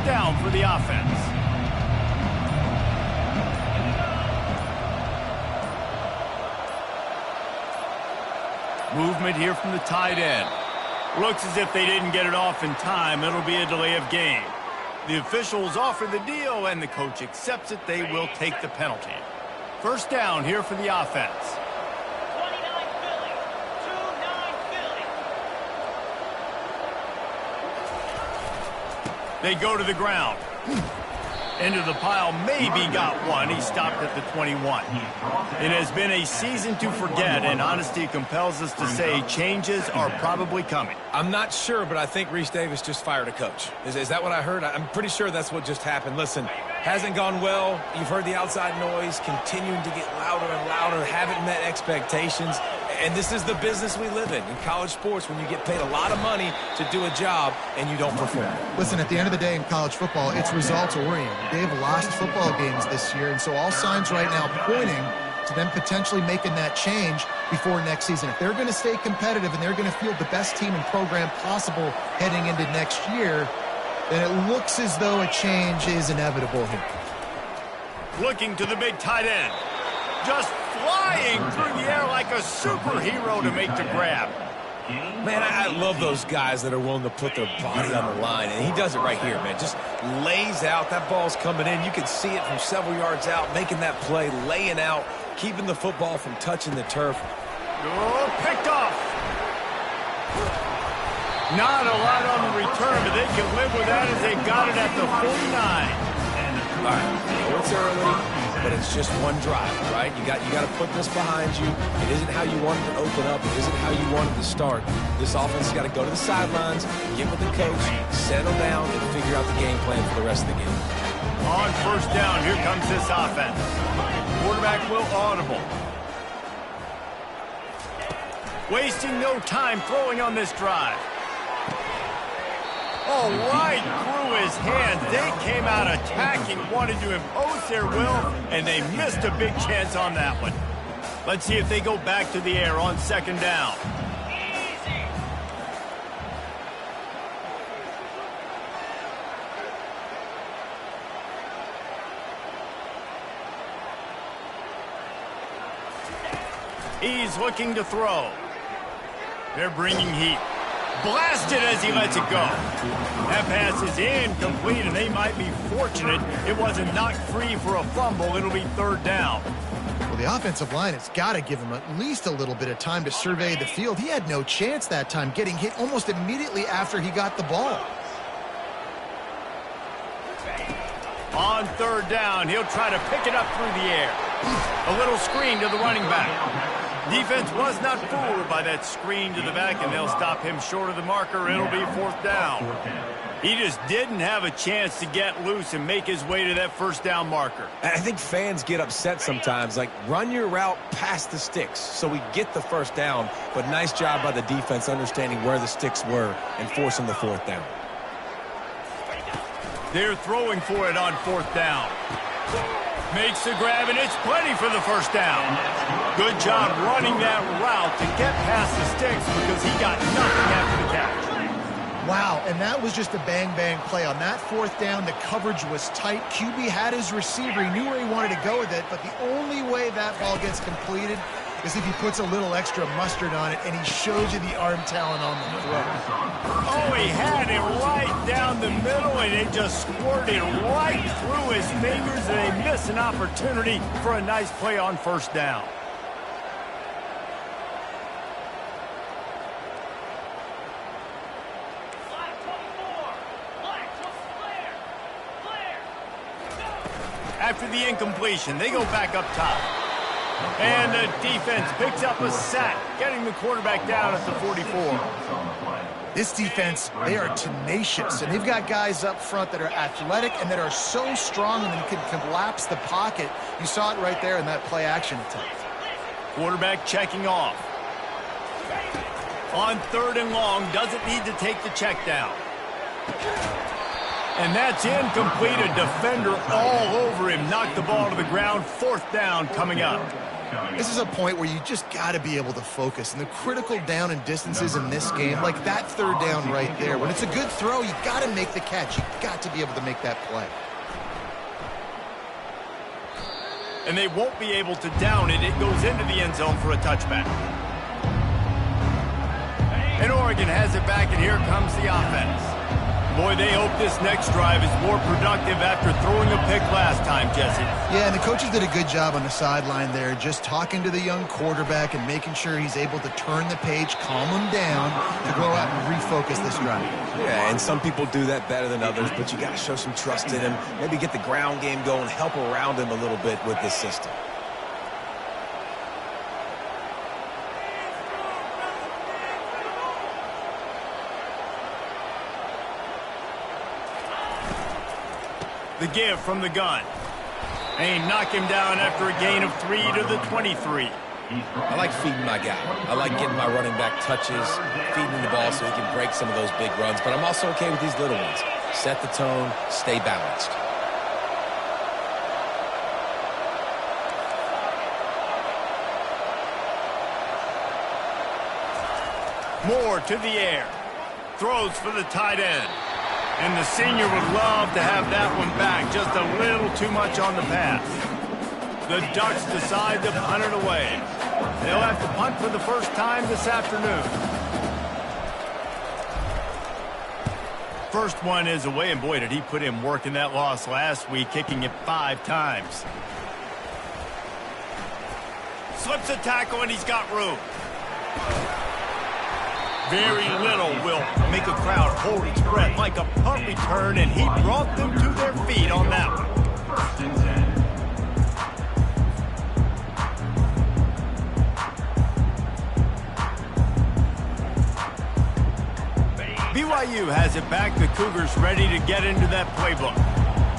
down for the offense. Movement here from the tight end. Looks as if they didn't get it off in time. It'll be a delay of game. The officials offer the deal, and the coach accepts it. They will take the penalty. First down here for the offense. 29 Philly. 2-9 Philly. They go to the ground. Into the pile, maybe got one. He stopped at the 21. It has been a season to forget, and honesty compels us to say changes are probably coming. I'm not sure, but I think Reese Davis just fired a coach. Is that what I heard? I'm pretty sure that's what just happened. Listen, hasn't gone well. You've heard the outside noise continuing to get louder and louder, haven't met expectations. And this is the business we live in college sports, when you get paid a lot of money to do a job and you don't perform. Listen, at the end of the day in college football, it's results-oriented. They've lost football games this year, and so all signs right now pointing to them potentially making that change before next season. If they're going to stay competitive and they're going to field the best team and program possible heading into next year, then it looks as though a change is inevitable here. Looking to the big tight end. Just flying through the air like a superhero to make the grab. Man, I love those guys that are willing to put their body on the line, and he does it right here, man. Just lays out. That ball's coming in. You can see it from several yards out, making that play, laying out, keeping the football from touching the turf. Oh, picked off. Not a lot on the return, but they can live with that as they got it at the 49. All right, it's early, but it's just one drive, right? You got to put this behind you. It isn't how you wanted to open up. It isn't how you wanted to start. This offense has got to go to the sidelines, get with the coach, settle down, and figure out the game plan for the rest of the game. On first down, here comes this offense. Quarterback will audible. Wasting no time throwing on this drive. Oh, right through his hands. They came out attacking, wanted to impose their will, and they missed a big chance on that one. Let's see if they go back to the air on second down. He's looking to throw. They're bringing heat. Blasted as he lets it go. That pass is incomplete, and they might be fortunate it wasn't knocked free for a fumble. It'll be third down. Well, the offensive line has got to give him at least a little bit of time to survey the field. He had no chance that time, getting hit almost immediately after he got the ball. On third down, he'll try to pick it up through the air. A little screen to the running back. Defense was not fooled by that screen to the back, and they'll stop him short of the marker. It'll be fourth down. He just didn't have a chance to get loose and make his way to that first down marker. I think fans get upset sometimes, like run your route past the sticks so we get the first down, but nice job by the defense understanding where the sticks were and forcing the fourth down. They're throwing for it on fourth down. Makes the grab, and it's plenty for the first down. Good job running that route to get past the sticks because he got nothing after the catch. Wow, and that was just a bang-bang play. On that fourth down, the coverage was tight. QB had his receiver. He knew where he wanted to go with it, but the only way that ball gets completed is if he puts a little extra mustard on it, and he shows you the arm talent on the throw. Oh, he had it right down the middle, and it just squirted right through his fingers, and they miss an opportunity for a nice play on first down. After the incompletion, they go back up top. And the defense picks up a sack, getting the quarterback down at the 44. This defense, they are tenacious, and they've got guys up front that are athletic and that are so strong and can collapse the pocket. You saw it right there in that play-action attempt. Quarterback checking off. On third and long, doesn't need to take the check down. And that's incomplete. A defender all over him. Knocked the ball to the ground. 4th down coming up. This is a point where you just got to be able to focus. And the critical down and distances in this game, like that 3rd down right there, when it's a good throw, you got to make the catch. You got to be able to make that play. And they won't be able to down it. It goes into the end zone for a touchback. And Oregon has it back, and here comes the offense. Boy, they hope this next drive is more productive after throwing a pick last time, Jesse. Yeah, and the coaches did a good job on the sideline there, just talking to the young quarterback and making sure he's able to turn the page, calm him down, to go out and refocus this drive. Yeah, and some people do that better than others, but you got to show some trust in him. Maybe get the ground game going, help around him a little bit with this system. The give from the gun. And he knocked him down after a gain of 3 to the 23. I like feeding my guy. I like getting my running back touches, feeding him the ball so he can break some of those big runs. But I'm also okay with these little ones. Set the tone, stay balanced. Moore to the air. Throws for the tight end. And the senior would love to have that one back. Just a little too much on the pass. The Ducks decide to punt it away. They'll have to punt for the first time this afternoon. First one is away, and boy, did he put in work in that loss last week, kicking it 5 times. Slips a tackle, and he's got room. Very little will make a crowd hold its breath like a punt return, and he brought them to their feet on that one. BYU has it back. The Cougars ready to get into that playbook.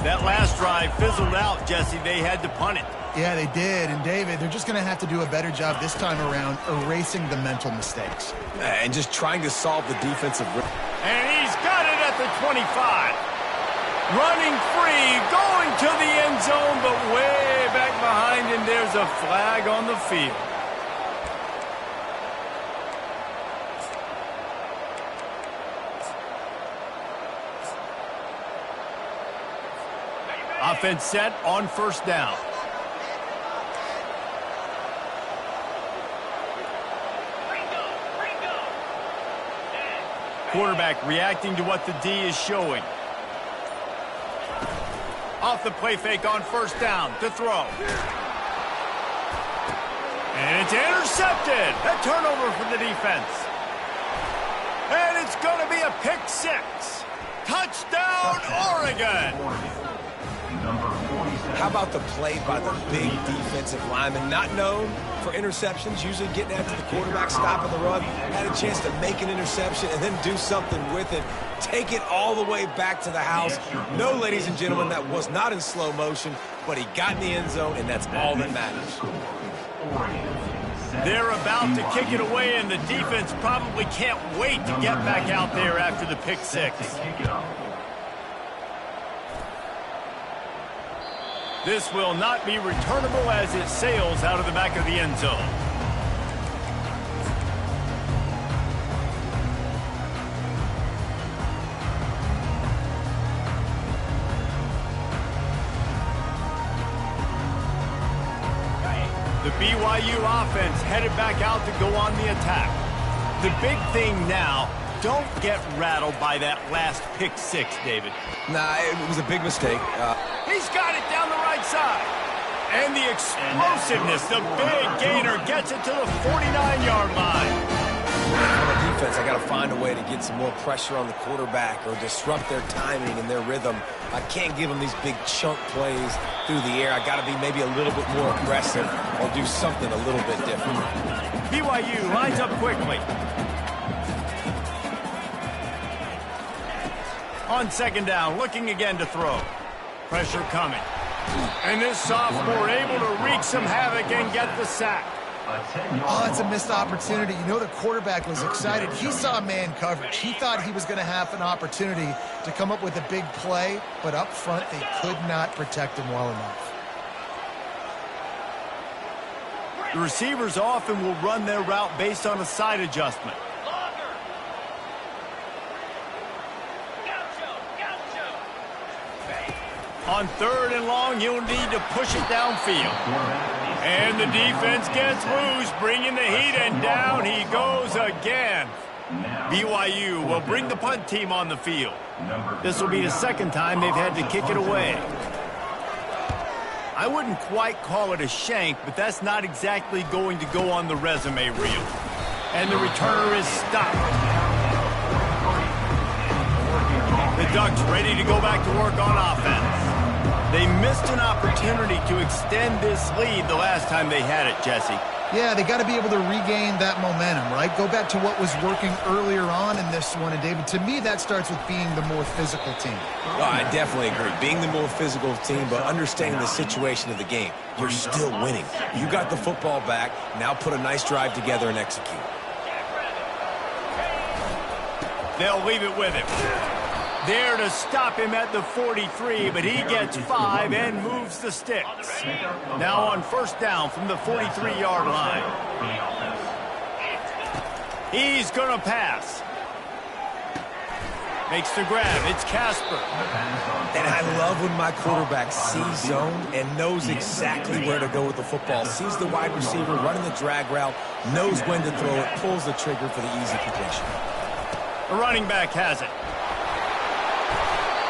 That last drive fizzled out, Jesse. They had to punt it. Yeah, they did. And, David, they're just going to have to do a better job this time around erasing the mental mistakes. And just trying to solve the defensive. And he's got it at the 25. Running free, going to the end zone, but way back behind him, there's a flag on the field. Offense set on first down. Quarterback reacting to what the D is showing. Off the play fake on first down to throw. And it's intercepted. A turnover for the defense. And it's going to be a pick 6. Touchdown, Oregon. How about the play by the big defensive lineman? Not known for interceptions, usually getting after the quarterback, stopping the run. Had a chance to make an interception and then do something with it. Take it all the way back to the house. No, ladies and gentlemen, that was not in slow motion, but he got in the end zone, and that's all that matters. They're about to kick it away, and the defense probably can't wait to get back out there after the pick 6. This will not be returnable as it sails out of the back of the end zone. The BYU offense headed back out to go on the attack. The big thing now, don't get rattled by that last pick 6, David. Nah, it was a big mistake. He's got it down the right side. And the explosiveness, the big gainer gets it to the 49-yard line. On the defense, I got to find a way to get some more pressure on the quarterback or disrupt their timing and their rhythm. I can't give them these big chunk plays through the air. I got to be maybe a little bit more aggressive or do something a little bit different. BYU lines up quickly. On second down, looking again to throw. Pressure coming. And this sophomore able to wreak some havoc and get the sack. Oh, it's a missed opportunity. You know the quarterback was excited. He saw man coverage. He thought he was going to have an opportunity to come up with a big play, but up front they could not protect him well enough. The receivers often will run their route based on a side adjustment. On 3rd and long, you'll need to push it downfield. And the defense gets loose, bringing the heat, and down he goes again. BYU will bring the punt team on the field. This will be the second time they've had to kick it away. I wouldn't quite call it a shank, but that's not exactly going to go on the resume reel. And the returner is stopped. The Ducks ready to go back to work on offense. They missed an opportunity to extend this lead the last time they had it, Jesse. Yeah, they got to be able to regain that momentum, right? Go back to what was working earlier on in this one. And, David, to me, that starts with being the more physical team. Well, I definitely agree. Being the more physical team, but understanding the situation of the game. You're still winning. You got the football back. Now put a nice drive together and execute. They'll leave it with him. There to stop him at the 43, but he gets 5 and moves the sticks. Now on 1st down from the 43-yard line. He's going to pass. Makes the grab. It's Casper. And I love when my quarterback sees zone and knows exactly where to go with the football. Sees the wide receiver running the drag route, knows when to throw it, pulls the trigger for the easy completion. The running back has it.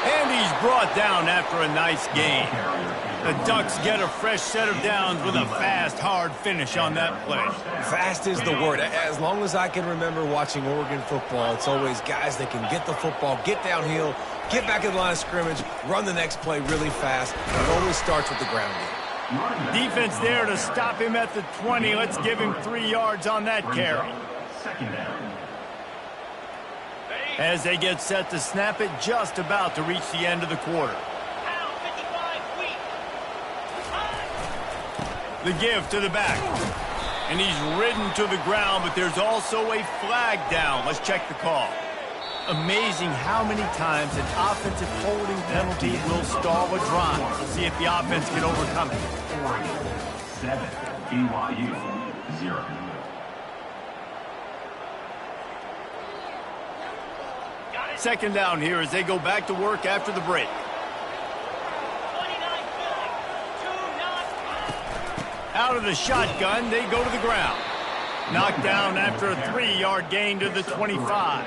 And he's brought down after a nice gain. The Ducks get a fresh set of downs with a fast, hard finish on that play. Fast is the word. As long as I can remember watching Oregon football, it's always guys that can get the football, get downhill, get back in the line of scrimmage, run the next play really fast. It always starts with the ground game. Defense there to stop him at the 20. Let's give him 3 yards on that carry. As they get set to snap it, just about to reach the end of the quarter. The give to the back. And he's ridden to the ground, but there's also a flag down. Let's check the call. Amazing how many times an offensive holding penalty will stall a drive. We'll see if the offense can overcome it. 7, BYU 0. Second down here as they go back to work after the break. Out of the shotgun, they go to the ground. Knocked down after a 3-yard gain to the 25.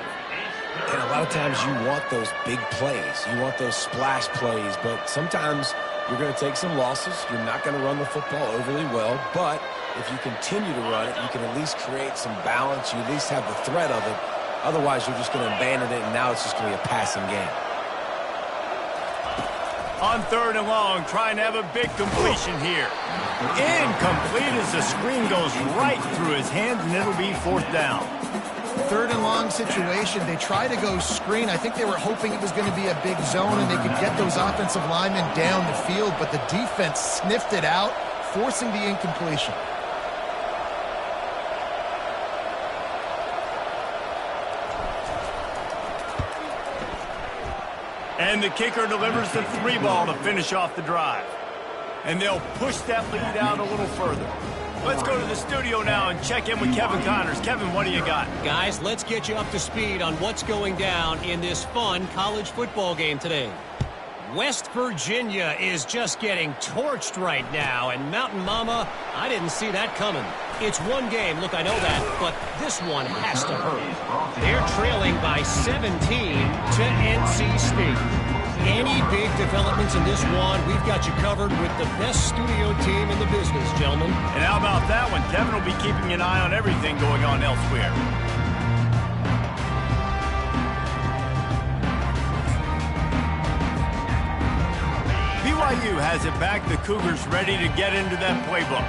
And a lot of times you want those big plays. You want those splash plays, but sometimes you're going to take some losses. You're not going to run the football overly well, but if you continue to run it, you can at least create some balance. You at least have the threat of it. Otherwise, you're just going to abandon it, and now it's just going to be a passing game. On 3rd and long, trying to have a big completion here. Incomplete as the screen goes right through his hands, and it'll be 4th down. 3rd and long situation. They try to go screen. I think they were hoping it was going to be a big zone and they could get those offensive linemen down the field, but the defense sniffed it out, forcing the incompletion. And the kicker delivers the 3-ball to finish off the drive. And they'll push that lead out a little further. Let's go to the studio now and check in with Kevin Connors. Kevin, what do you got? Guys, let's get you up to speed on what's going down in this fun college football game today. West Virginia is just getting torched right now, and Mountain Mama, I didn't see that coming. It's one game, look, I know that, but this one has to hurt. They're trailing by 17 to NC State. Any big developments in this one, we've got you covered with the best studio team in the business, gentlemen. And how about that one? Kevin will be keeping an eye on everything going on elsewhere. BYU has it back. The Cougars ready to get into that playbook.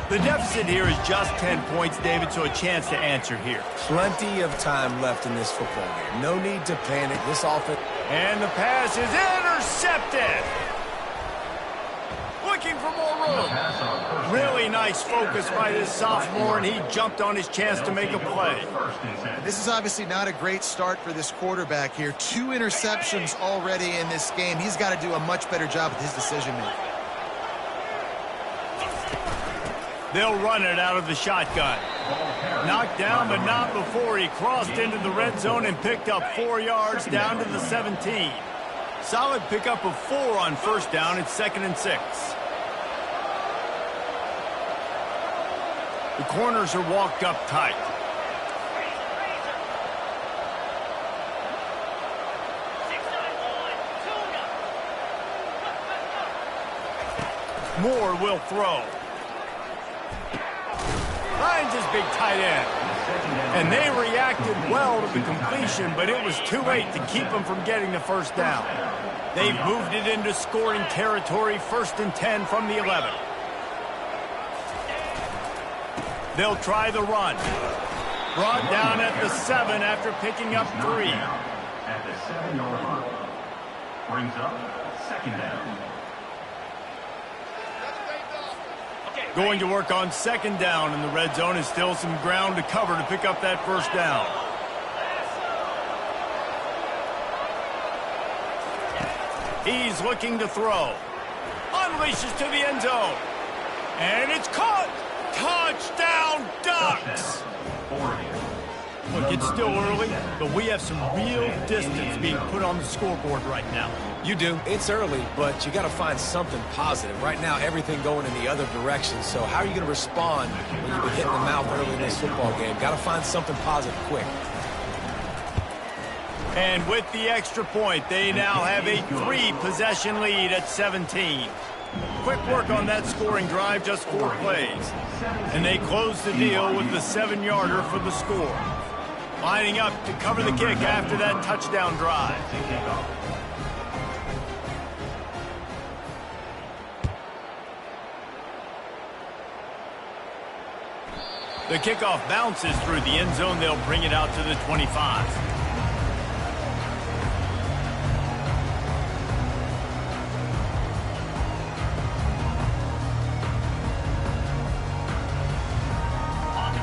The deficit here is just 10 points, David, so a chance to answer here. Plenty of time left in this football game. No need to panic. This offense. And the pass is intercepted. looking for more room. Really nice focus by this sophomore, and he jumped on his chance to make a play. This is obviously not a great start for this quarterback here. 2 interceptions already in this game. He's got to do a much better job with his decision-making. They'll run it out of the shotgun. Knocked down, but not before he crossed into the red zone and picked up 4 yards down to the 17. Solid pickup of 4 on first down. It's 2nd and 6. The corners are walked up tight. Moore will throw. Finds his big tight end. And they reacted well to the completion, but it was too late to keep them from getting the first down. They've moved it into scoring territory, 1st and 10 from the 11. They'll try the run. Brought down at the 7 after picking up 3. At the 7-yard line. Brings up 2nd down. Going to work on 2nd down in the red zone is still some ground to cover to pick up that first down. He's looking to throw. Unleashes to the end zone. And it's caught. Touchdown, Ducks! Look, it's still early, but we have some real distance being put on the scoreboard right now. You do. It's early, but you got to find something positive. Right now, everything going in the other direction. So how are you going to respond when you've been hit in the mouth early in this football game? Got to find something positive quick. And with the extra point, they now have a 3-possession lead at 17. Quick work on that scoring drive, just 4 plays. And they close the deal with the 7-yarder for the score. Lining up to cover the kick after that touchdown drive. The kickoff bounces through the end zone. They'll bring it out to the 25.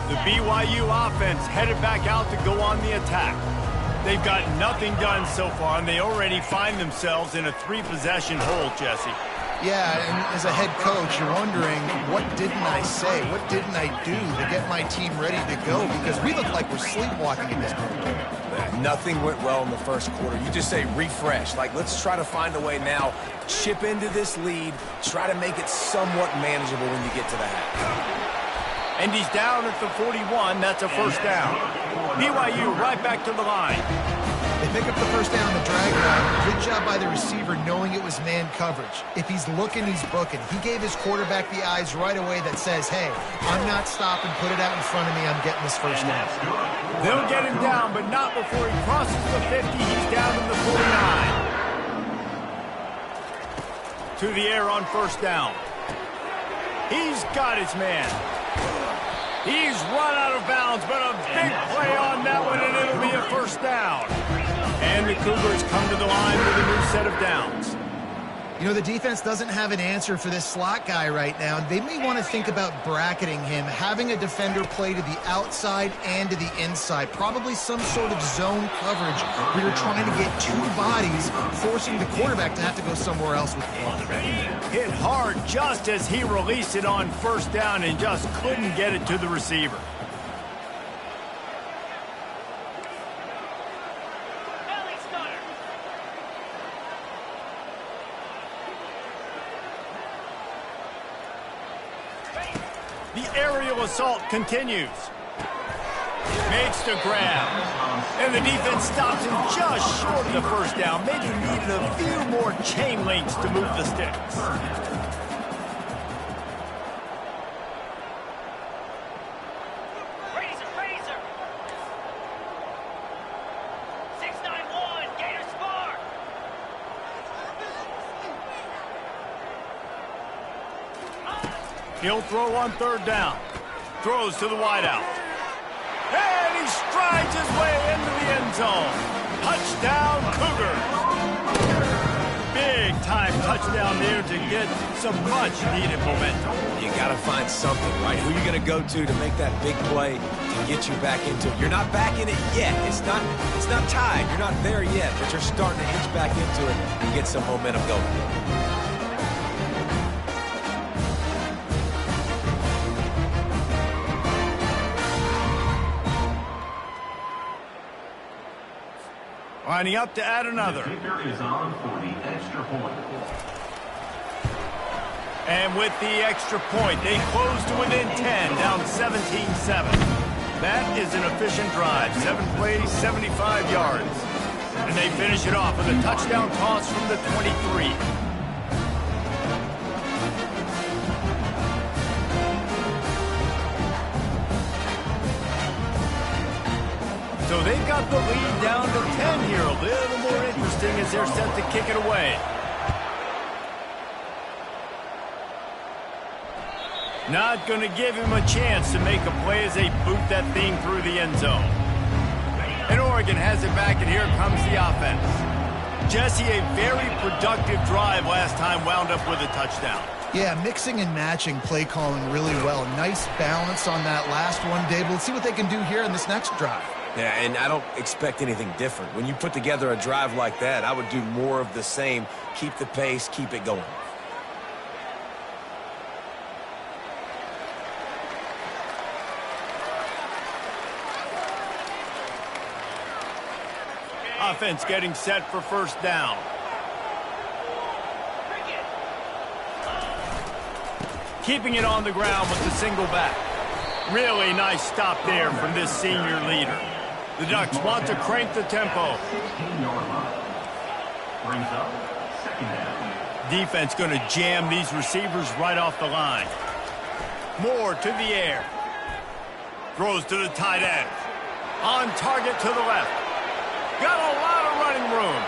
The BYU offense headed back out to go on the attack. They've got nothing done so far, and they already find themselves in a 3-possession hole, Jesse. Yeah, and as a head coach, you're wondering, what didn't I say? What didn't I do to get my team ready to go? Because we look like we're sleepwalking in this point. Nothing went well in the first quarter. You just say refresh. Like, let's try to find a way now. Chip into this lead. Try to make it somewhat manageable when you get to the half. And he's down at the 41. That's a first down. BYU right back to the line. They pick up the first down on the drag route. Good job by the receiver knowing it was man coverage. If he's looking, he's booking. He gave his quarterback the eyes right away that says, hey, I'm not stopping. Put it out in front of me. I'm getting this first down. They'll get him down, but not before he crosses the 50. He's down in the 49. To the air on first down. He's got his man. He's run out of bounds, but a big play on that one, and it'll be a first down. And the Cougars come to the line with a new set of downs. You know, the defense doesn't have an answer for this slot guy right now. They may want to think about bracketing him, having a defender play to the outside and to the inside. Probably some sort of zone coverage where you're trying to get 2 bodies, forcing the quarterback to have to go somewhere else with the ball. Hit hard just as he released it on first down and just couldn't get it to the receiver. The aerial assault continues. Makes the grab. And the defense stops him just short of the first down. Maybe needed a few more chain links to move the sticks. Razor. 691, Gator Spark. He'll throw on third down. Throws to the wideout. And he strides his way into the end zone. Touchdown, Cougars. Big-time touchdown. touchdown there to get some much-needed momentum. You got to find something, right? Who you going to go to make that big play to get you back into it? You're not back in it yet. It's not tied. You're not there yet, but you're starting to inch back into it and get some momentum going. Lining up to add another. The kicker is on for the extra point. And with the extra point, they close to within 10, down 17-7. That is an efficient drive. 7 plays, 75 yards. And they finish it off with a touchdown toss from the 23. So they've got the lead down to 10 here. A little more interesting as they're set to kick it away. Not going to give him a chance to make a play as they boot that thing through the end zone. And Oregon has it back, and here comes the offense. Jesse, a very productive drive last time, wound up with a touchdown. Yeah, mixing and matching play calling really well. Nice balance on that last one, Dave. Let's see what they can do here in this next drive. Yeah, and I don't expect anything different. When you put together a drive like that, I would do more of the same. Keep the pace, keep it going. Offense getting set for first down. Keeping it on the ground with the single back. Really nice stop there from this senior leader. The Ducks want to crank the tempo. 16-yard line. Brings up second down. Defense going to jam these receivers right off the line. Moore to the air. Throws to the tight end. On target to the left. Got a lot of running room.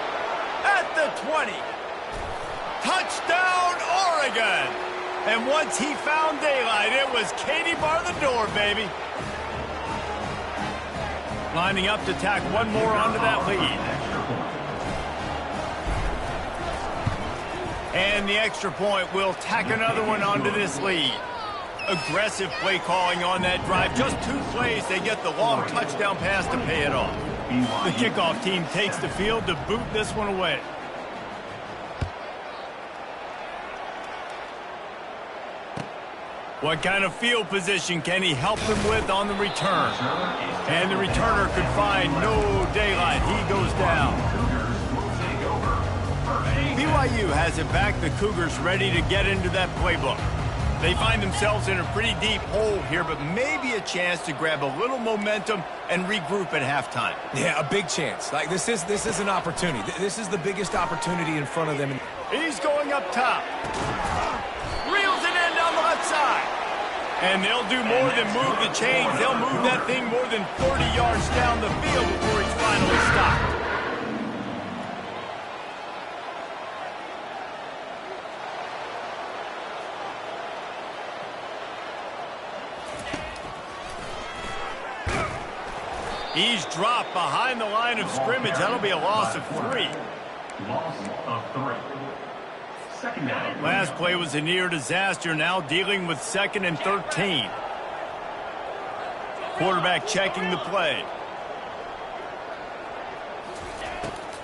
At the 20. Touchdown, Oregon. And once he found daylight, it was Katie bar the door, baby. Lining up to tack one more onto that lead. And the extra point will tack another one onto this lead. Aggressive play calling on that drive. Just 2 plays, they get the long touchdown pass to pay it off. The kickoff team takes the field to boot this one away. What kind of field position can he help them with on the return? And the returner could find no daylight. He goes down. BYU has it back. The Cougars ready to get into that playbook. They find themselves in a pretty deep hole here, but maybe a chance to grab a little momentum and regroup at halftime. Yeah, a big chance. Like this is an opportunity. This is the biggest opportunity in front of them. He's going up top. Reels it in down the left side. And they'll do more than move the chains. They'll move that thing more than 30 yards down the field before he's finally stopped. He's dropped behind the line of scrimmage. That'll be a loss of 3. Loss of 3. Second down. Last play was a near disaster. Now dealing with 2nd and 13. Quarterback checking the play.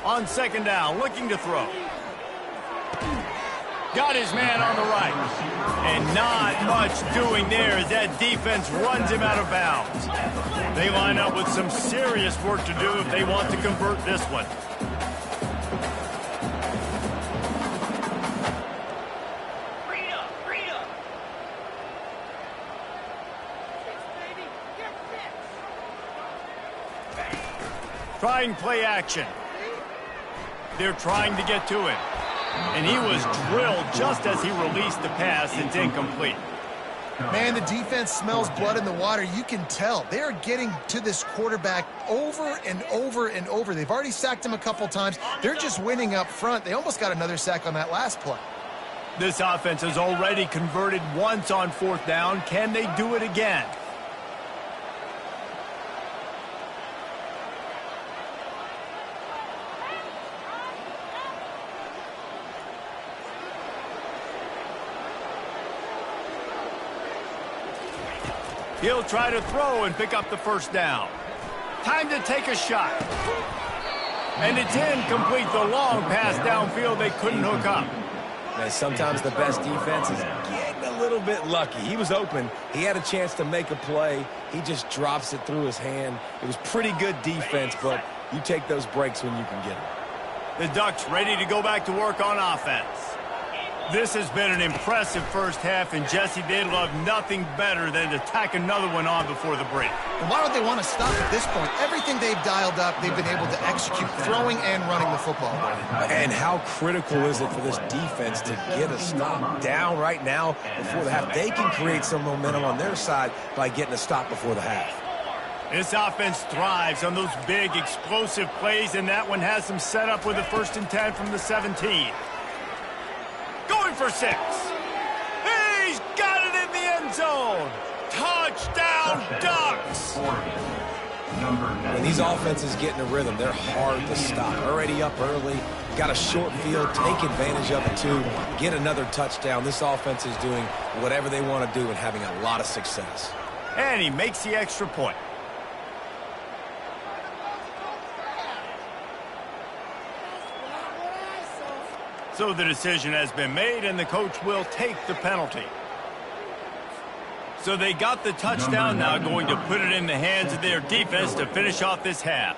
On 2nd down, looking to throw. Got his man on the right. And not much doing there as that defense runs him out of bounds. They line up with some serious work to do if they want to convert this one. Trying play action. They're trying to get to him. And he was drilled just as he released the pass. It's incomplete. Man, the defense smells blood in the water. You can tell. They're getting to this quarterback over and over and over. They've already sacked him a couple times. They're just winning up front. They almost got another sack on that last play. This offense has already converted once on 4th down. Can they do it again? He'll try to throw and pick up the first down. Time to take a shot. And it's incomplete. The long pass downfield they couldn't hook up. Man, sometimes the best defense is getting a little bit lucky. He was open. He had a chance to make a play. He just drops it through his hand. It was pretty good defense, but you take those breaks when you can get them. The Ducks ready to go back to work on offense. This has been an impressive first half, and Jesse, they'd love nothing better than to tack another one on before the break. And why would they want to stop at this point? Everything they've dialed up, they've been able to execute, throwing and running the football. And how critical is it for this defense to get a stop down right now before the half? They can create some momentum on their side by getting a stop before the half. This offense thrives on those big, explosive plays, and that one has them set up with a 1st and 10 from the 17. Going for 6. He's got it in the end zone. Touchdown, Ducks. When these offenses get in a rhythm, they're hard to stop. Already up early, got a short field, take advantage of it too, get another touchdown. This offense is doing whatever they want to do and having a lot of success. And he makes the extra point. So the decision has been made, and the coach will take the penalty. So they got the touchdown, now going to put it in the hands of their defense to finish off this half.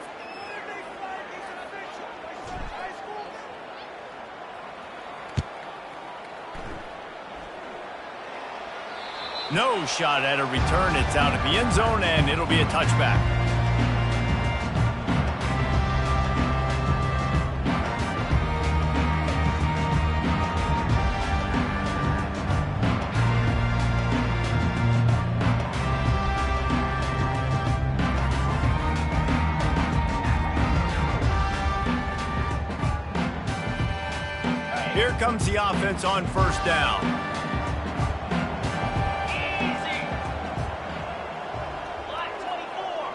No shot at a return. It's out of the end zone, and it'll be a touchback. Here comes the offense on 1st down. Easy. Black 24.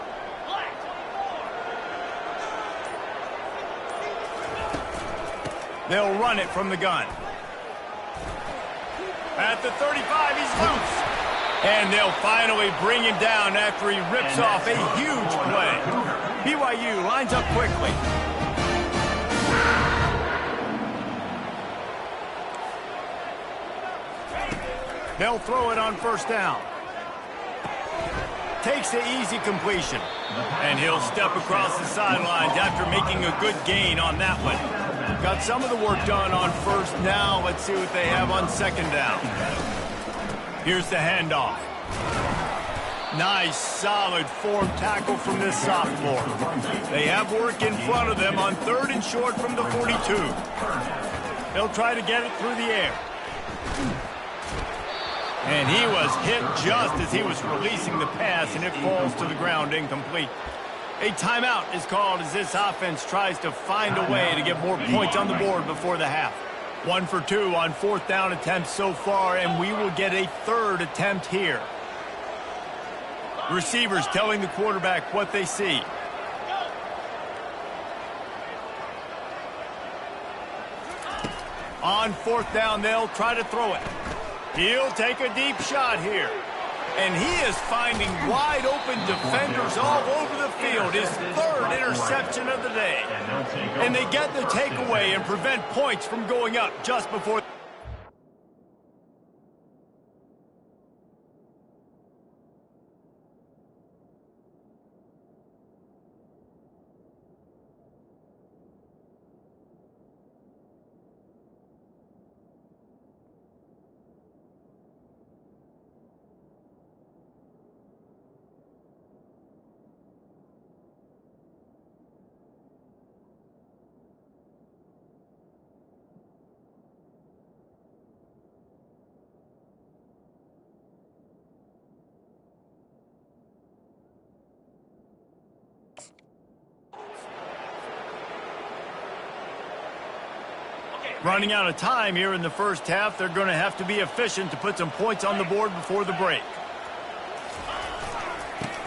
Black 24. They'll run it from the gun. At the 35, he's loose. And they'll finally bring him down after he rips off a huge play. BYU lines up quickly. They'll throw it on 1st down. Takes the easy completion. And he'll step across the sidelines after making a good gain on that one. Got some of the work done on 1st. Now let's see what they have on 2nd down. Here's the handoff. Nice, solid form tackle from this sophomore. They have work in front of them on 3rd and short from the 42. They'll try to get it through the air. And he was hit just as he was releasing the pass, and it falls to the ground incomplete. A timeout is called as this offense tries to find a way to get more points on the board before the half. 1 for 2 on 4th down attempts so far, and we will get a 3rd attempt here. Receivers telling the quarterback what they see. On 4th down, they'll try to throw it. He'll take a deep shot here. And he is finding wide open defenders all over the field. His 3rd interception of the day. And they get the takeaway and prevent points from going up just before. Running out of time here in the first half. They're going to have to be efficient to put some points on the board before the break.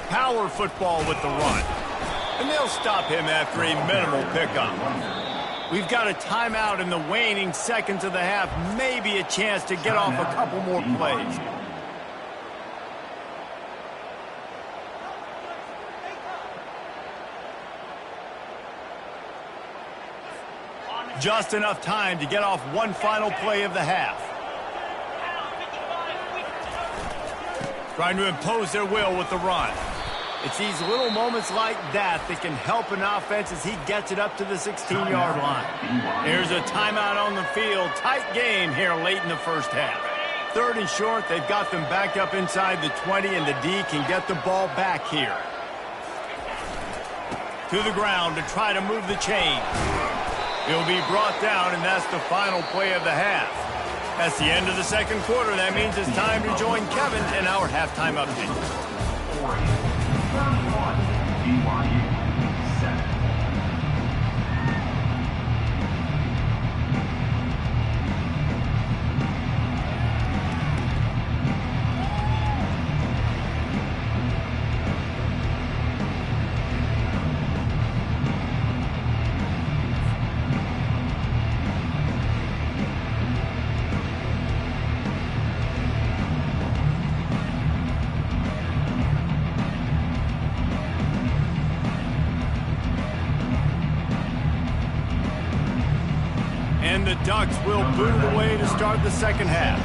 Power football with the run. And they'll stop him after a minimal pickup. We've got a timeout in the waning seconds of the half. Maybe a chance to get off a couple more plays. Just enough time to get off one final play of the half. Trying to impose their will with the run. It's these little moments like that that can help an offense as he gets it up to the 16-yard line. Here's a timeout on the field. Tight game here late in the first half. 3rd and short, they've got them back up inside the 20, and the D can get the ball back here. To the ground to try to move the chain. He'll be brought down, and that's the final play of the half. That's the end of the second quarter. That means it's time to join Kevin in our halftime update. 31, BYU 7. And the Ducks will boot it away to start the second half.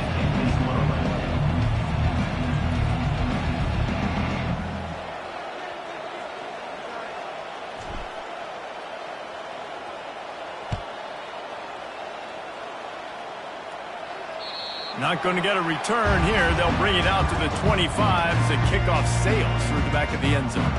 Not going to get a return here. They'll bring it out to the 25 as the kickoff sails through the back of the end zone.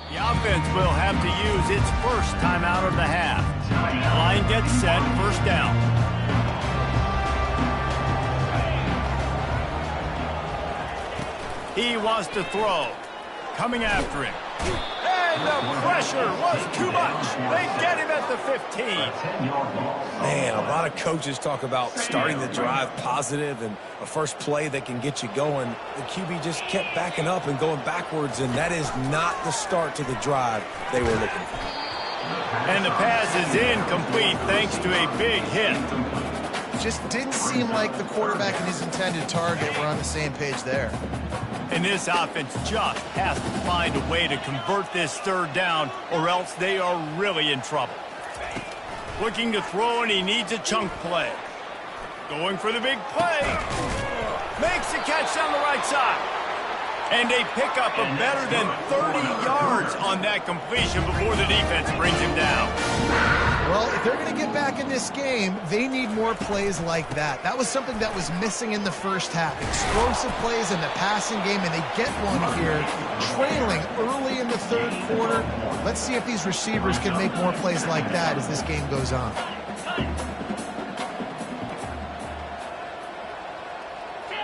The offense will have to use its first timeout of the half. The line gets set, first down. He wants to throw. Coming after him. And the pressure was too much. They get him at the 15. Man, a lot of coaches talk about starting the drive positive and a first play that can get you going. The QB just kept backing up and going backwards, and that is not the start to the drive they were looking for. And the pass is incomplete thanks to a big hit. Just didn't seem like the quarterback and his intended target were on the same page there. And this offense just has to find a way to convert this third down, or else they are really in trouble. Looking to throw, and he needs a chunk play. Going for the big play. Makes the catch down the right side. And a pickup of better than 30 yards on that completion before the defense brings him down. Well, if they're going to get back in this game, they need more plays like that. That was something that was missing in the first half. Explosive plays in the passing game, and they get one here, trailing early in the third quarter. Let's see if these receivers can make more plays like that as this game goes on.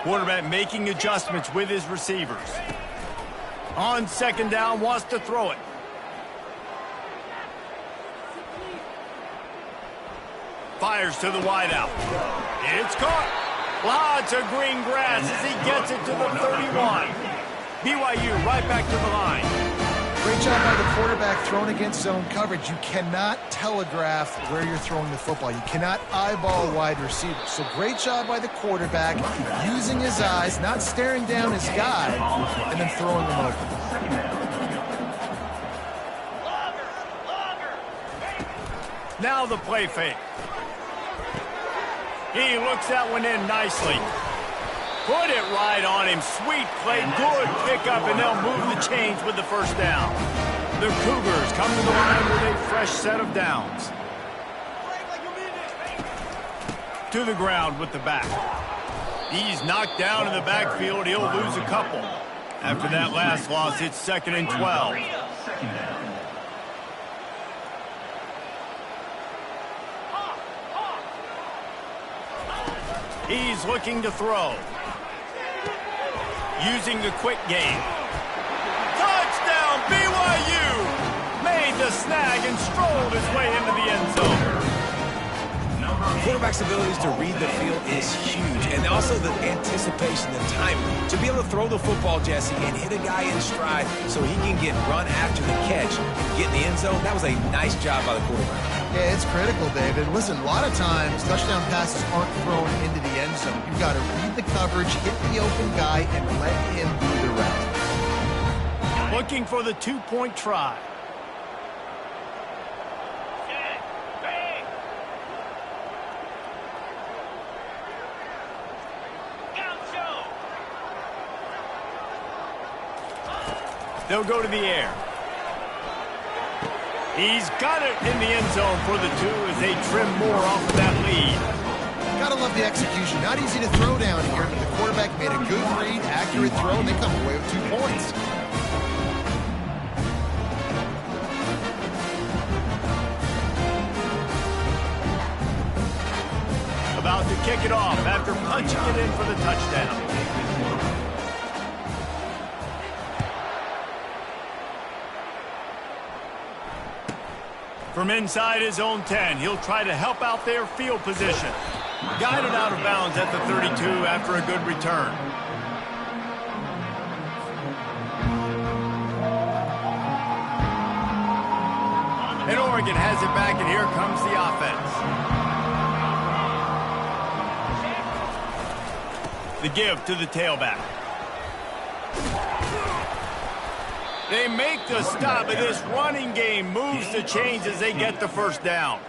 Quarterback making adjustments with his receivers. On second down, wants to throw it. Fires to the wideout. It's caught. Lots of green grass as he gets it to the 31. BYU right back to the line. Great job by the quarterback throwing against zone coverage. You cannot telegraph where you're throwing the football. You cannot eyeball wide receivers. So great job by the quarterback using his eyes, not staring down his guy, and then throwing them open. Now the play fake. He looks that one in nicely. Put it right on him. Sweet play. Good pickup, and they'll move the chains with the first down. The Cougars come to the line with a fresh set of downs. To the ground with the back. He's knocked down in the backfield. He'll lose a couple. After that last loss, it's 2nd and 12. He's looking to throw. Using the quick game. Touchdown, BYU! Made the snag and strolled his way into the end zone. Quarterback's abilities to read the field is huge, and also the anticipation, the timing. To be able to throw the football, Jesse, and hit a guy in stride so he can get run after the catch and get in the end zone, that was a nice job by the quarterback. Yeah, it's critical, David. Listen, a lot of times touchdown passes aren't thrown into the end zone. You've got to read the coverage, hit the open guy, and let him do the rest. Looking for the two-point try. They'll go to the air. He's got it in the end zone for the 2 as they trim more off of that lead. Gotta love the execution. Not easy to throw down here, but the quarterback made a good read, accurate throw, and they come away with 2 points. About to kick it off after punching it in for the touchdown. From inside his own 10, he'll try to help out their field position. Guided out of bounds at the 32 after a good return. And Oregon has it back, and here comes the offense. The give to the tailback. They make the stop, and this running game moves the chains as they get the first down.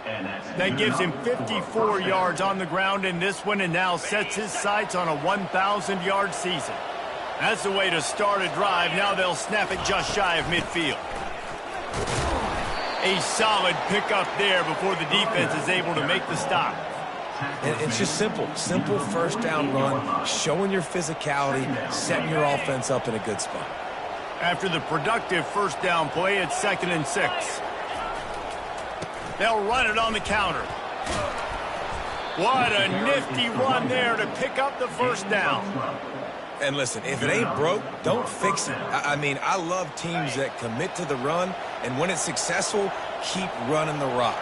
That gives him 54 yards on the ground in this one, and now sets his sights on a 1,000-yard season. That's the way to start a drive. Now they'll snap it just shy of midfield. A solid pickup there before the defense is able to make the stop. And it's just simple first down run, showing your physicality, setting your offense up in a good spot. After the productive first down play, it's 2nd and 6. They'll run it on the counter. What a nifty run there to pick up the first down. And listen, if it ain't broke, don't fix it. I mean, I love teams that commit to the run, and when it's successful, keep running the rock.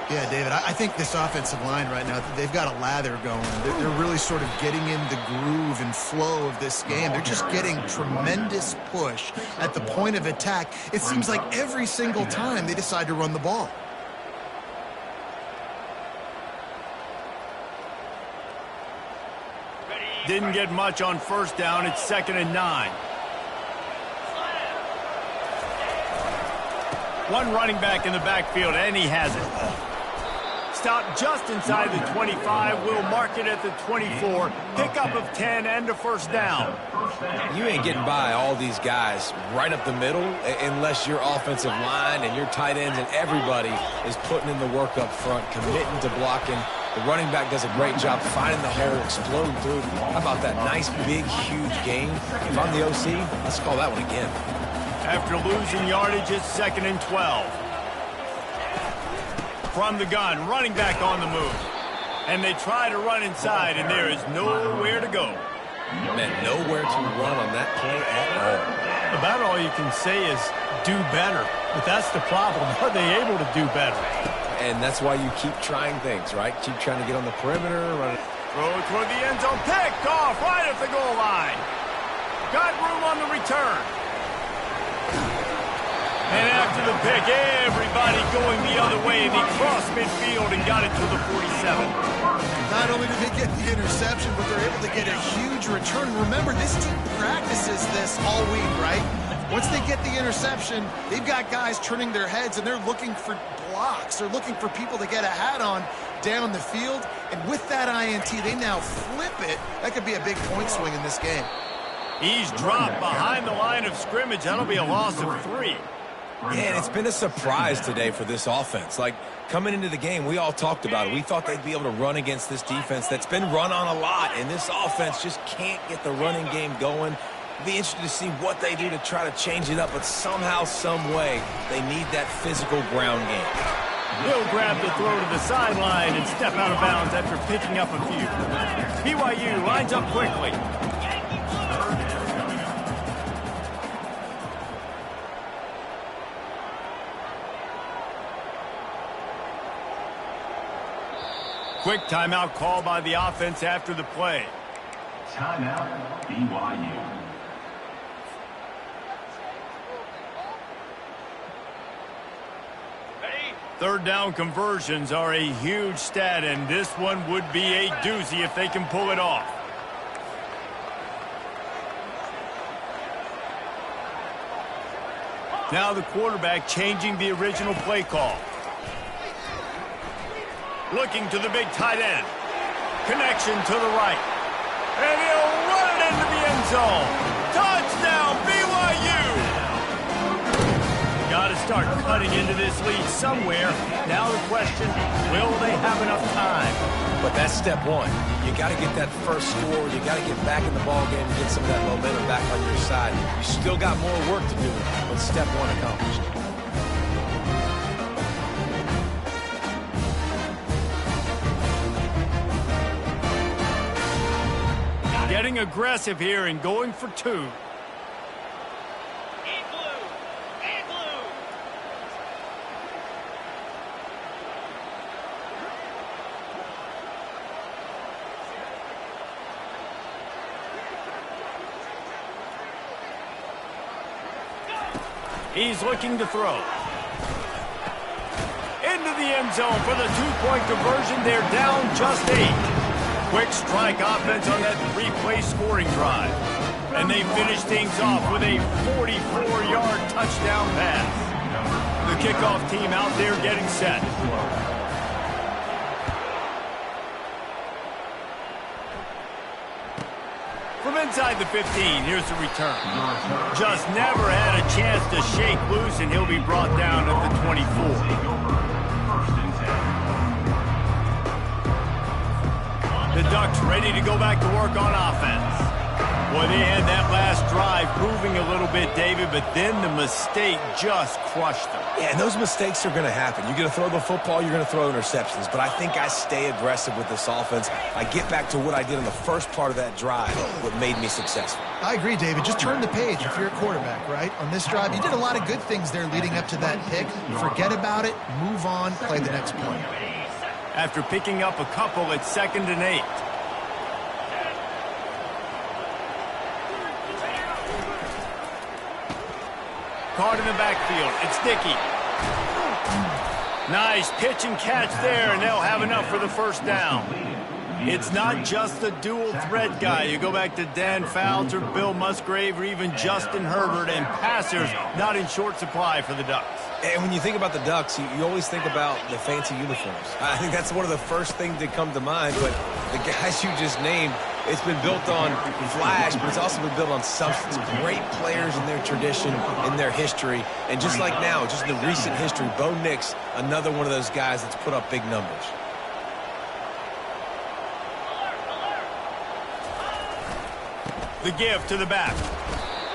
Yeah, David, I think this offensive line right now, they've got a lather going. They're really sort of getting in the groove and flow of this game. They're just getting tremendous push at the point of attack. It seems like every single time they decide to run the ball. Didn't get much on first down. It's 2nd and 9. One running back in the backfield, and he has it. Stop just inside the 25. We'll mark it at the 24. Pickup of 10 and a first down. You ain't getting by all these guys right up the middle unless your offensive line and your tight ends and everybody is putting in the work up front, committing to blocking. The running back does a great job finding the hole, exploding through. How about that nice, big, huge gain? If I'm the OC, let's call that one again. After losing yardage, it's 2nd and 12. From the gun, running back on the move. And they try to run inside, and there is nowhere to go. Man, nowhere to run on that play at all. About all you can say is do better. But that's the problem. Are they able to do better? And that's why you keep trying things, right? Keep trying to get on the perimeter. Throw toward the end zone. Picked off right at the goal line. Got room on the return. And after the pick, everybody going the other way. They crossed midfield and got it to the 47. Not only did they get the interception, but they're able to get a huge return. Remember, this team practices this all week, right? Once they get the interception, they've got guys turning their heads, and they're looking for blocks. They're looking for people to get a hat on down the field. And with that INT, they now flip it. That could be a big point swing in this game. He's dropped behind the line of scrimmage. That'll be a loss of 3. Yeah, and it's been a surprise today for this offense. Like, coming into the game, we all talked about it. We thought they'd be able to run against this defense that's been run on a lot, and this offense just can't get the running game going. Be interested to see what they do to try to change it up, but somehow, some way, they need that physical ground game. He'll grab the throw to the sideline and step out of bounds after picking up a few. BYU lines up quickly. Quick timeout call by the offense after the play. Timeout, BYU. Third down conversions are a huge stat, and this one would be a doozy if they can pull it off. Now the quarterback changing the original play call. Looking to the big tight end. Connection to the right. And he'll run it into the end zone. Touchdown, BYU! Got to start cutting into this lead somewhere. Now the question, will they have enough time? But that's step one. You got to get that first score. You got to get back in the ball game and get some of that momentum back on your side. You still got more work to do, but step one accomplished. Getting aggressive here and going for two. He's looking to throw. Into the end zone for the two-point conversion. They're down just 8. Quick strike offense on that 3-play scoring drive. And they finish things off with a 44-yard touchdown pass. The kickoff team out there getting set. From inside the 15, here's the return. Just never had a chance to shake loose, and he'll be brought down at the 24. The Ducks ready to go back to work on offense. Boy, they had that last drive moving a little bit, David, but then the mistake just crushed them. Yeah, and those mistakes are going to happen. You're going to throw the football, you're going to throw interceptions. But I think I stay aggressive with this offense. I get back to what I did in the first part of that drive, what made me successful. I agree, David. Just turn the page if you're a quarterback, right? On this drive, you did a lot of good things there leading up to that pick. Forget about it, move on, play the next play. After picking up a couple at 2nd and 8. Caught in the backfield. It's Dickey. Nice pitch and catch there, and they'll have enough for the first down. It's not just the dual threat guy. You go back to Dan Fouts or Bill Musgrave or even Justin Herbert, and passers not in short supply for the Ducks. And when you think about the Ducks, you always think about the fancy uniforms. I think that's one of the first things that come to mind, but the guys you just named, it's been built on flash, but it's also been built on substance. Great players in their tradition, in their history, and just like now, just in the recent history, Bo Nix, another one of those guys that's put up big numbers. The give to the back.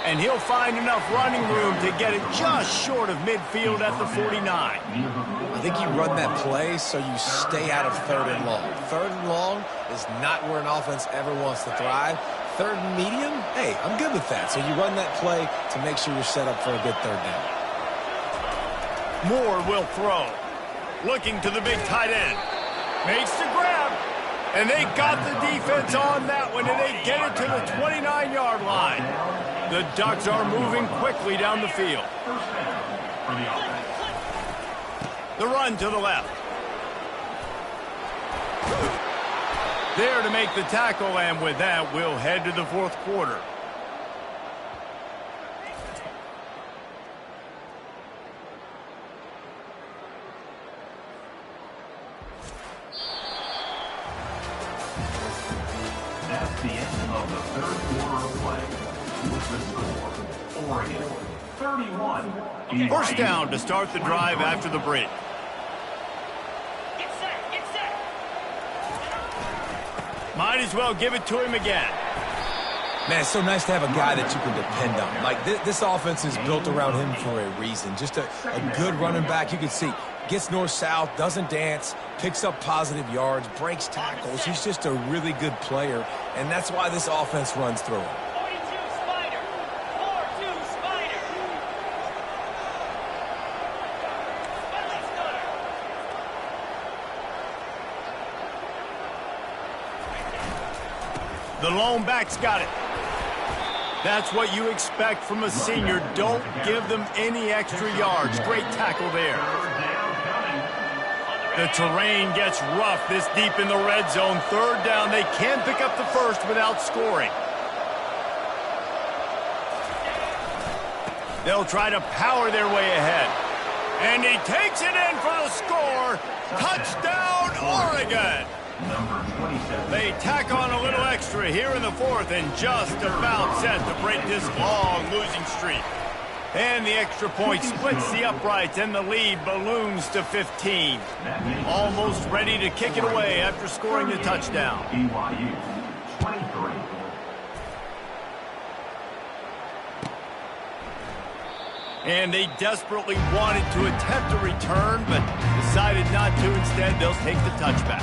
And he'll find enough running room to get it just short of midfield at the 49. I think you run that play so you stay out of 3rd and long. 3rd and long is not where an offense ever wants to thrive. 3rd and medium, hey, I'm good with that. So you run that play to make sure you're set up for a good 3rd down. Moore will throw. Looking to the big tight end. Makes the grab. And they got the defense on that one, and they get it to the 29-yard line. The Ducks are moving quickly down the field. The run to the left. There to make the tackle, and with that, we'll head to the 4th quarter. That's the end of the 3rd quarter of play. With the score, Oregon 31. First down to start the drive after the break. Get set, get set. Might as well give it to him again. Man, it's so nice to have a guy that you can depend on. Like, this offense is built around him for a reason. Just a good running back. You can see, gets north-south, doesn't dance, picks up positive yards, breaks tackles. He's just a really good player, and that's why this offense runs through him. 42 Spider. 4-2 Spider. Spelling Stunner. The lone back's got it. That's what you expect from a senior. Don't give them any extra yards. Great tackle there. The terrain gets rough this deep in the red zone. Third down. They can pick up the first without scoring. They'll try to power their way ahead. And he takes it in for the score. Touchdown, Oregon. They tack on a little extra here in the fourth and just about set to break this long losing streak. And the extra point splits the uprights and the lead balloons to 15. Almost ready to kick it away after scoring the touchdown. BYU 23. And they desperately wanted to attempt a return, but decided not to. Instead, they'll take the touchback.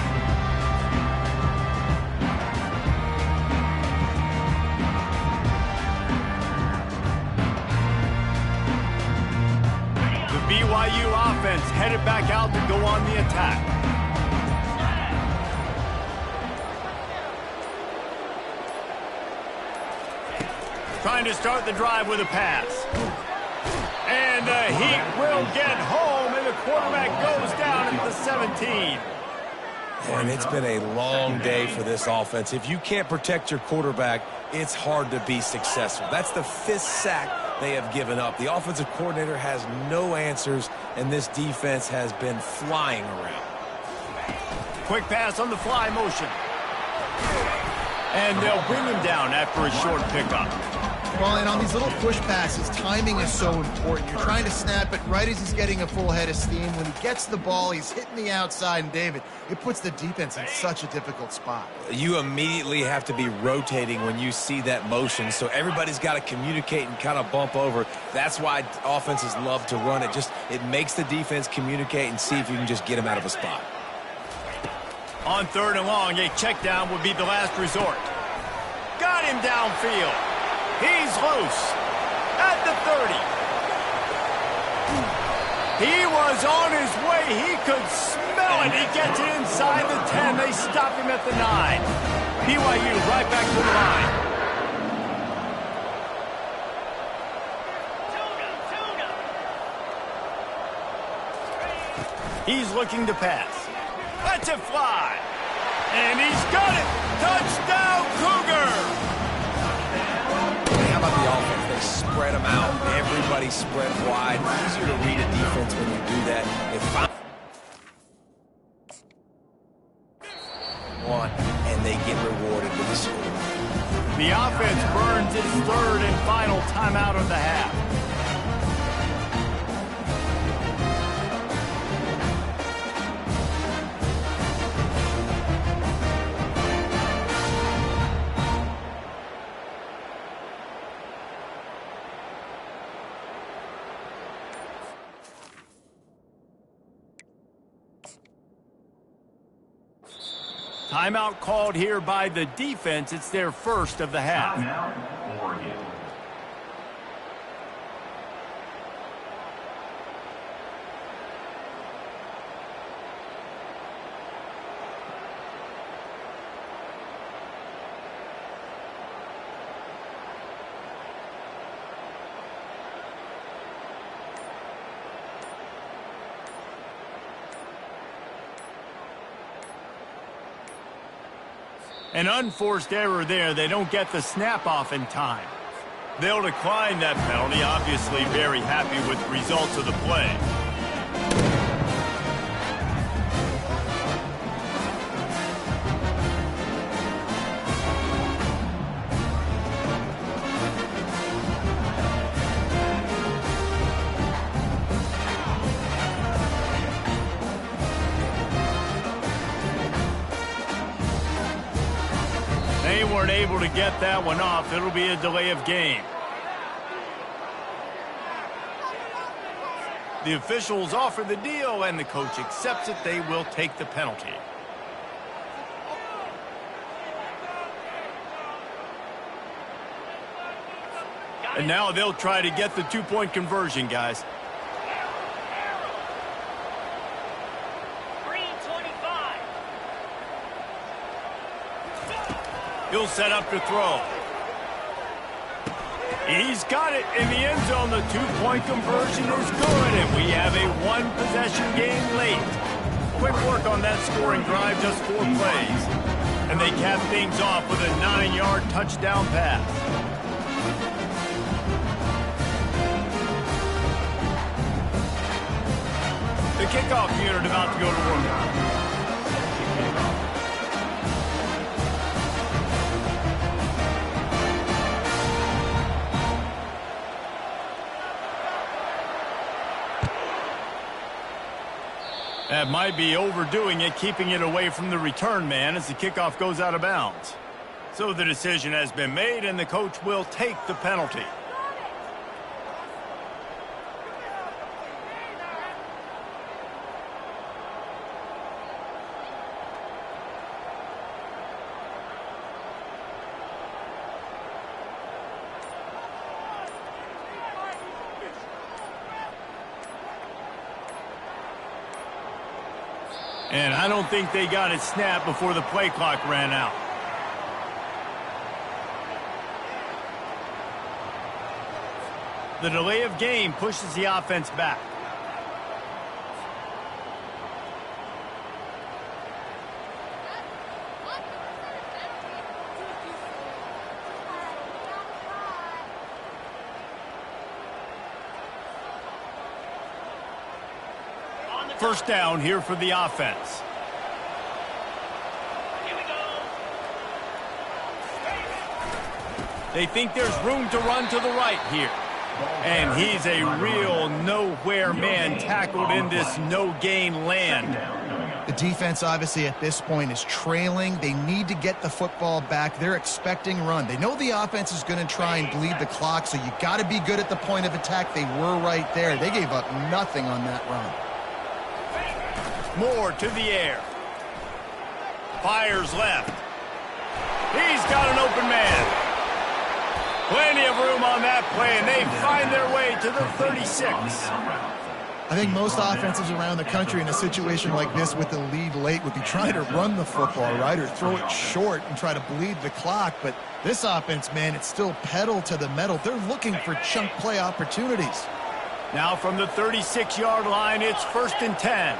The BYU offense headed back out to go on the attack. Trying to start the drive with a pass. And the Heat will get home, and the quarterback goes down at the 17. And it's been a long day for this offense. If you can't protect your quarterback, it's hard to be successful. That's the 5th sack they have given up. The offensive coordinator has no answers, and this defense has been flying around. Quick pass on the fly motion. And they'll bring him down after a short pickup. Well, and on these little push passes, timing is so important. You're trying to snap it right as he's getting a full head of steam. When he gets the ball, he's hitting the outside, and David, it puts the defense in such a difficult spot. You immediately have to be rotating when you see that motion, so everybody's got to communicate and kind of bump over. That's why offenses love to run it. It makes the defense communicate and see if you can just get him out of a spot. On third and long, a check down would be the last resort. Got him downfield. He's loose at the 30. He was on his way. He could smell it. He gets it inside the 10. They stop him at the 9. BYU right back to the line. He's looking to pass. Let's it fly. And he's got it. Touchdown, Cougar. How about the offense? They spread them out. Everybody spread wide. Easier to read a defense when you do that. They find one, and they get rewarded with a score. The offense burns its third and final timeout of the half. Timeout called here by the defense. It's their first of the half. Timeout, Oregon. An unforced error there. They don't get the snap off in time. They'll decline that penalty. Obviously very happy with the results of the play. They weren't able to get that one off. It'll be a delay of game. The officials offer the deal, and the coach accepts it. They will take the penalty. And now they'll try to get the two-point conversion, guys. He'll set up to throw. He's got it in the end zone. The two-point conversion is good, and we have a one-possession game late. Quick work on that scoring drive, just 4 plays. And they cap things off with a 9-yard touchdown pass. The kickoff unit about to go to work. That might be overdoing it, keeping it away from the return man as the kickoff goes out of bounds. So the decision has been made, and the coach will take the penalty. And I don't think they got it snapped before the play clock ran out. The delay of game pushes the offense back. First down here for the offense. Here we go. They think there's room to run to the right here. And he's a real nowhere man tackled in this no-gain land. The defense obviously at this point is trailing. They need to get the football back. They're expecting run. They know the offense is going to try and bleed the clock, so you got to be good at the point of attack. They were right there. They gave up nothing on that run. Moore to the air. Fires left. He's got an open man. Plenty of room on that play, and they find their way to the 36. I think most offenses around the country in a situation like this with the lead late would be trying to run the football, right, or throw it short and try to bleed the clock. But this offense, man, it's still pedal to the metal. They're looking for chunk play opportunities. Now from the 36-yard line, it's 1st and 10.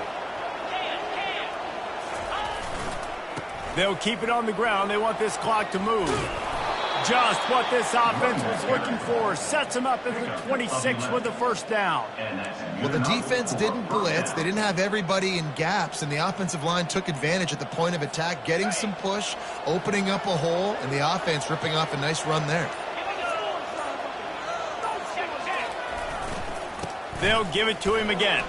They'll keep it on the ground. They want this clock to move. Just what this offense was looking for. Sets them up at the 26 with the first down. Well, the defense didn't blitz. They didn't have everybody in gaps, and the offensive line took advantage at the point of attack, getting some push, opening up a hole, and the offense ripping off a nice run there. They'll give it to him again.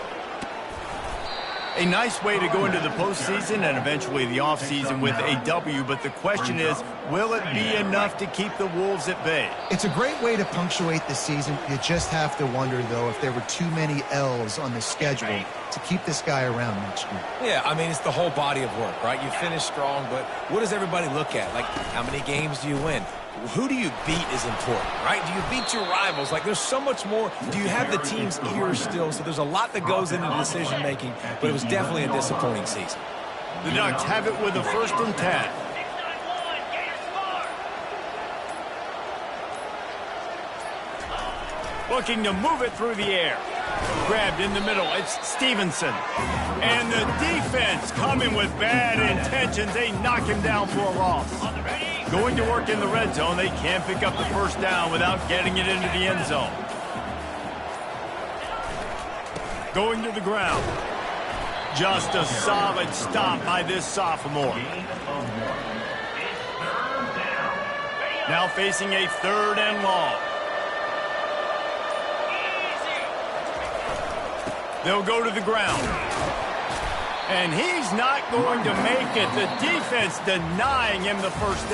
A nice way to go into the postseason and eventually the offseason with a W, but the question is, will it be enough to keep the Wolves at bay? It's a great way to punctuate the season. You just have to wonder, though, if there were too many L's on the schedule to keep this guy around next year. Yeah, I mean, it's the whole body of work, right? You finish strong, but what does everybody look at? Like, how many games do you win? Who do you beat is important, right? Do you beat your rivals? Like, there's so much more. Do you have the team's ear still? So there's a lot that goes into decision-making, but it was definitely a disappointing season. The Ducks have it with a 1st and 10. Looking to move it through the air. Grabbed in the middle. It's Stevenson. And the defense coming with bad intentions. They knock him down for a loss. Going to work in the red zone. They can't pick up the first down without getting it into the end zone. Going to the ground. Just a solid stop by this sophomore. Now facing a 3rd and long. They'll go to the ground. And he's not going to make it. The defense denying him the first down.